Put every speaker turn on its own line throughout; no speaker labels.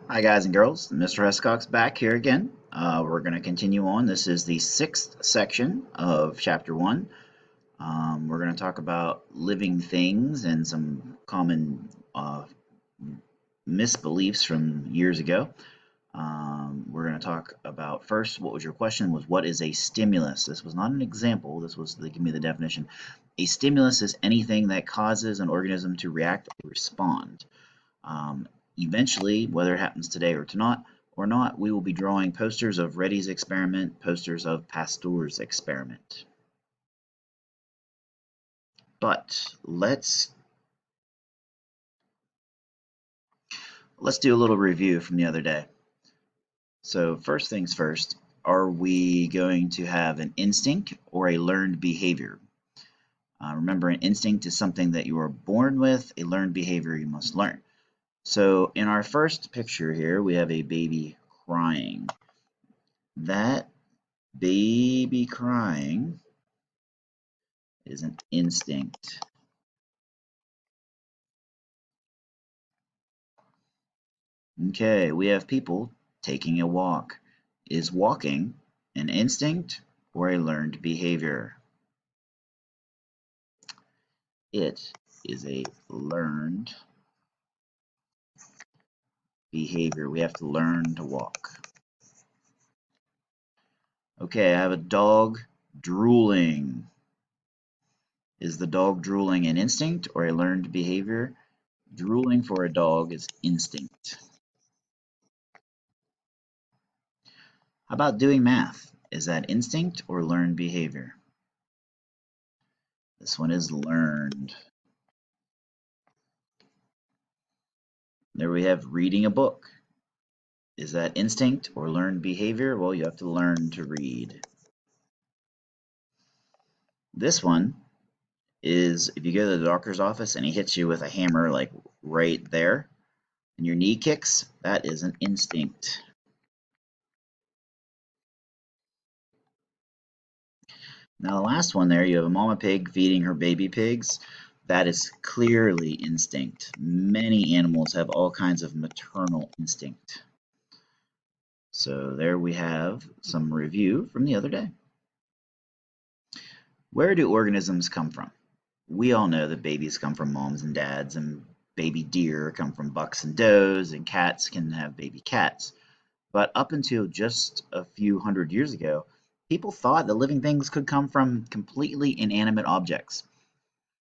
Hi guys and girls, Mr. Hescox back here again. We're going to continue on. This is the sixth section of chapter 1. We're going to talk about living things and some common misbeliefs from years ago. We're going to talk about first, what was your question, was what is a stimulus? This was not an example, this was give me the definition. A stimulus is anything that causes an organism to react or respond. Eventually, whether it happens today or not, we will be drawing posters of Reddy's experiment, posters of Pasteur's experiment. But let's do a little review from the other day. So first things first, are we going to have an instinct or a learned behavior? Remember, an instinct is something that you are born with, a learned behavior you must learn. So in our first picture here, we have a baby crying. That baby crying is an instinct. Okay, we have people taking a walk. Is walking an instinct or a learned behavior? It is a learned behavior. We have to learn to walk. Okay, I have a dog drooling. Is the dog drooling an instinct or a learned behavior? Drooling for a dog is instinct. How about doing math? Is that instinct or learned behavior? This one is learned. There we have reading a book. Is that instinct or learned behavior? Well, you have to learn to read. This one is if you go to the doctor's office and he hits you with a hammer like right there and your knee kicks, that is an instinct. Now the last one there, you have a mama pig feeding her baby pigs. That is clearly instinct. Many animals have all kinds of maternal instinct. So there we have some review from the other day. Where do organisms come from? We all know that babies come from moms and dads, and baby deer come from bucks and does, and cats can have baby cats. But up until just a few hundred years ago, people thought that living things could come from completely inanimate objects.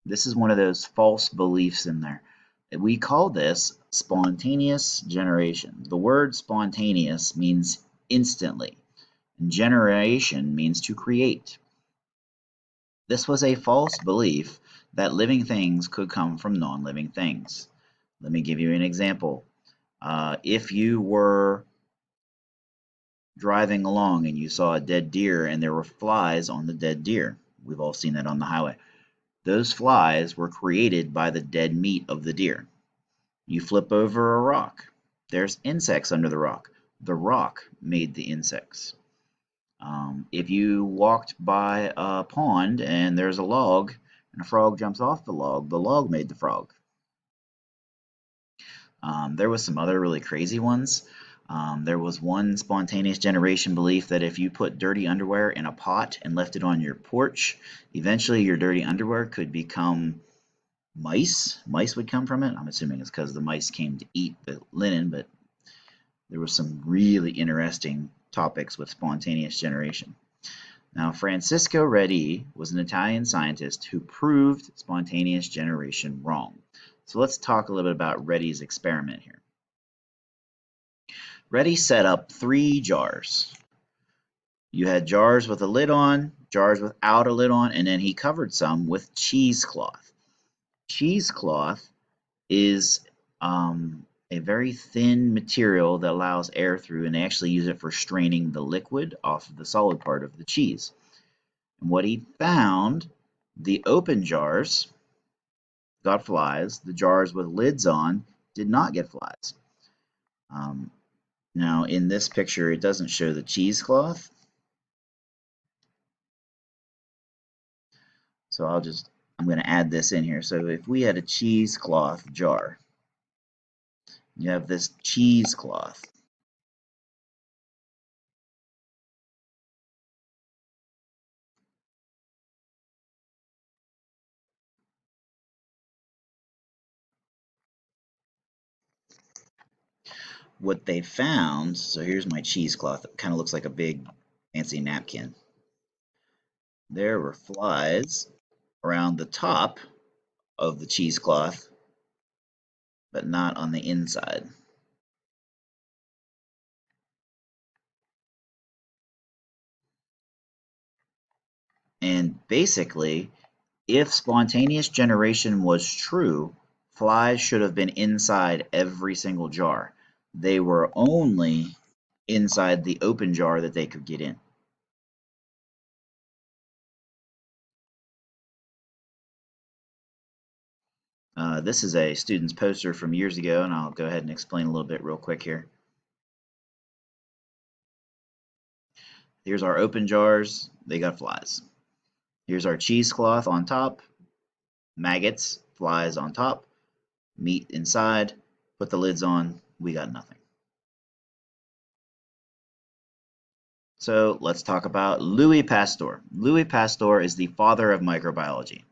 This is one of those false beliefs in there. We call this spontaneous generation. The word spontaneous means instantly, and generation means to create. This was a false belief that living things could come from non-living things. Let me give you an example. If you were driving along and you saw a dead deer and there were flies on the dead deer, we've all seen that on the highway. Those flies were created by the dead meat of the deer. You flip over a rock, there's insects under the rock. The rock made the insects. If you walked by a pond and there's a log and a frog jumps off the log made the frog. There was some other really crazy ones. There was one spontaneous generation belief that if you put dirty underwear in a pot and left it on your porch, eventually your dirty underwear could become mice. Mice would come from it. I'm assuming it's because the mice came to eat the linen, but there was some really interesting topics with spontaneous generation. Now, Francisco Redi was an Italian scientist who proved spontaneous generation wrong. So let's talk a little bit about Redi's experiment here. Redi set up 3 jars. You had jars with a lid on, jars without a lid on, and then he covered some with cheesecloth. Cheesecloth is a very thin material that allows air through, and they actually use it for straining the liquid off of the solid part of the cheese. And what he found, the open jars got flies, the jars with lids on did not get flies. Now in this picture it doesn't show the cheesecloth, so I'm going to add this in here. So if we had a cheesecloth jar You have this cheesecloth. What they found, so here's my cheesecloth. It kind of looks like a big fancy napkin. There were flies around the top of the cheesecloth, but not on the inside. And basically, if spontaneous generation was true, flies should have been inside every single jar. They were only inside the open jar that they could get in. This is a student's poster from years ago, and I'll go ahead and explain a little bit real quick here. Here's our open jars. They got flies. Here's our cheesecloth on top. Maggots, flies on top. Meat inside. Put the lids on. We got nothing. So let's talk about Louis Pasteur. Louis Pasteur is the father of microbiology,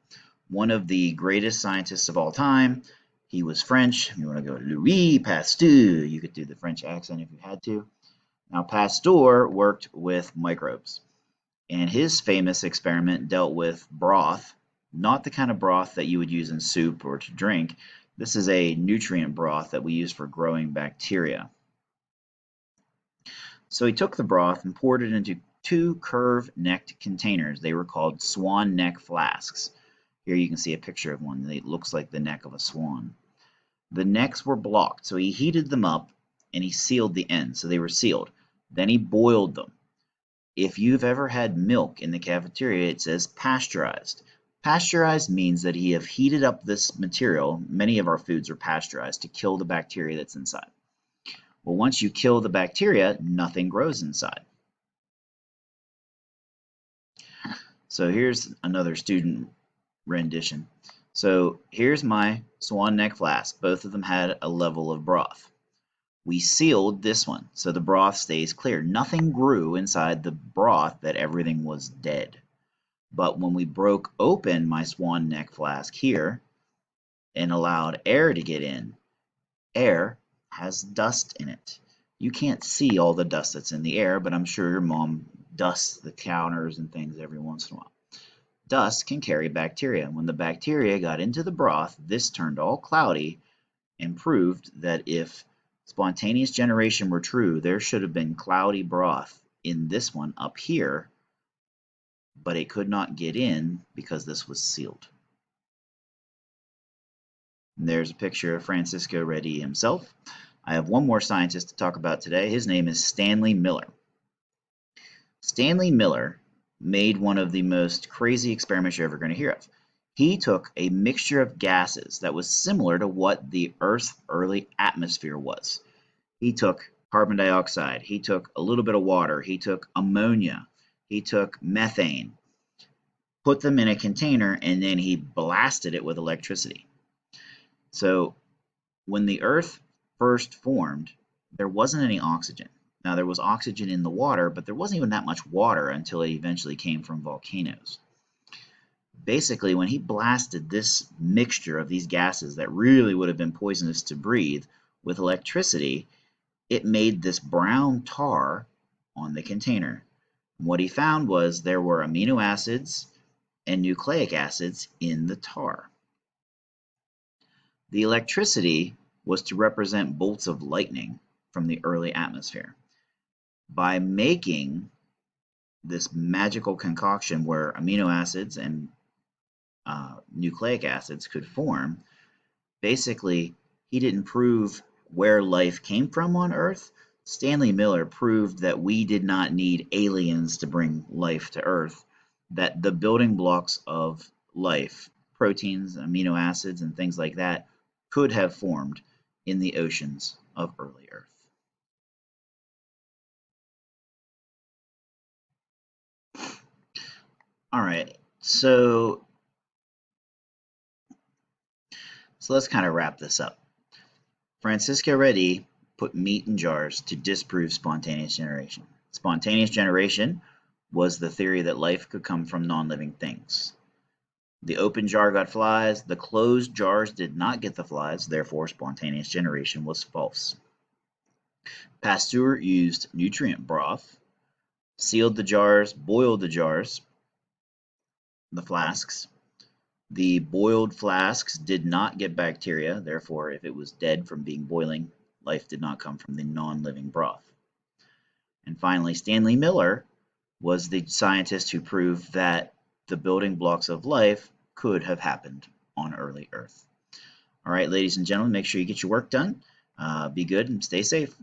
one of the greatest scientists of all time. He was French. If you want to go Louis Pasteur, you could do the French accent if you had to. Now, Pasteur worked with microbes, and his famous experiment dealt with broth, not the kind of broth that you would use in soup or to drink. This is a nutrient broth that we use for growing bacteria. So he took the broth and poured it into two curved-necked containers. They were called swan neck flasks. Here you can see a picture of one. It looks like the neck of a swan. The necks were blocked, so he heated them up and he sealed the ends, so they were sealed. Then he boiled them. If you've ever had milk in the cafeteria, it says pasteurized. Pasteurized means that he have heated up this material. Many of our foods are pasteurized to kill the bacteria that's inside. Well, once you kill the bacteria, nothing grows inside. So here's another student rendition. So here's my swan neck flask. Both of them had a level of broth. We sealed this one so the broth stays clear. Nothing grew inside the broth, that everything was dead. But when we broke open my swan neck flask here and allowed air to get in, air has dust in it. You can't see all the dust that's in the air, but I'm sure your mom dusts the counters and things every once in a while. Dust can carry bacteria. When the bacteria got into the broth, this turned all cloudy and proved that if spontaneous generation were true, there should have been cloudy broth in this one up here, but it could not get in because this was sealed. And there's a picture of Francisco Redi himself. I have one more scientist to talk about today. His name is Stanley Miller. Stanley Miller made one of the most crazy experiments you're ever going to hear of. He took a mixture of gases that was similar to what the Earth's early atmosphere was. He took carbon dioxide, he took a little bit of water, he took ammonia, he took methane, put them in a container, and then he blasted it with electricity. So when the Earth first formed, there wasn't any oxygen. Now, there was oxygen in the water, but there wasn't even that much water until it eventually came from volcanoes. Basically, when he blasted this mixture of these gases that really would have been poisonous to breathe with electricity, it made this brown tar on the container. What he found was there were amino acids and nucleic acids in the tar. The electricity was to represent bolts of lightning from the early atmosphere. By making this magical concoction where amino acids and nucleic acids could form, basically, he didn't prove where life came from on Earth. Stanley Miller proved that we did not need aliens to bring life to Earth, that the building blocks of life, proteins, amino acids, and things like that, could have formed in the oceans of early Earth. All right, so let's kind of wrap this up. Francisco Redi put meat in jars to disprove spontaneous generation. Spontaneous generation was the theory that life could come from non-living things. The open jar got flies, the closed jars did not get the flies, therefore spontaneous generation was false. Pasteur used nutrient broth, sealed the jars, boiled the jars, the flasks. The boiled flasks did not get bacteria, therefore if it was dead from being boiling, life did not come from the non-living broth. And finally, Stanley Miller was the scientist who proved that the building blocks of life could have happened on early Earth. All right, ladies and gentlemen, make sure you get your work done. Be good and stay safe.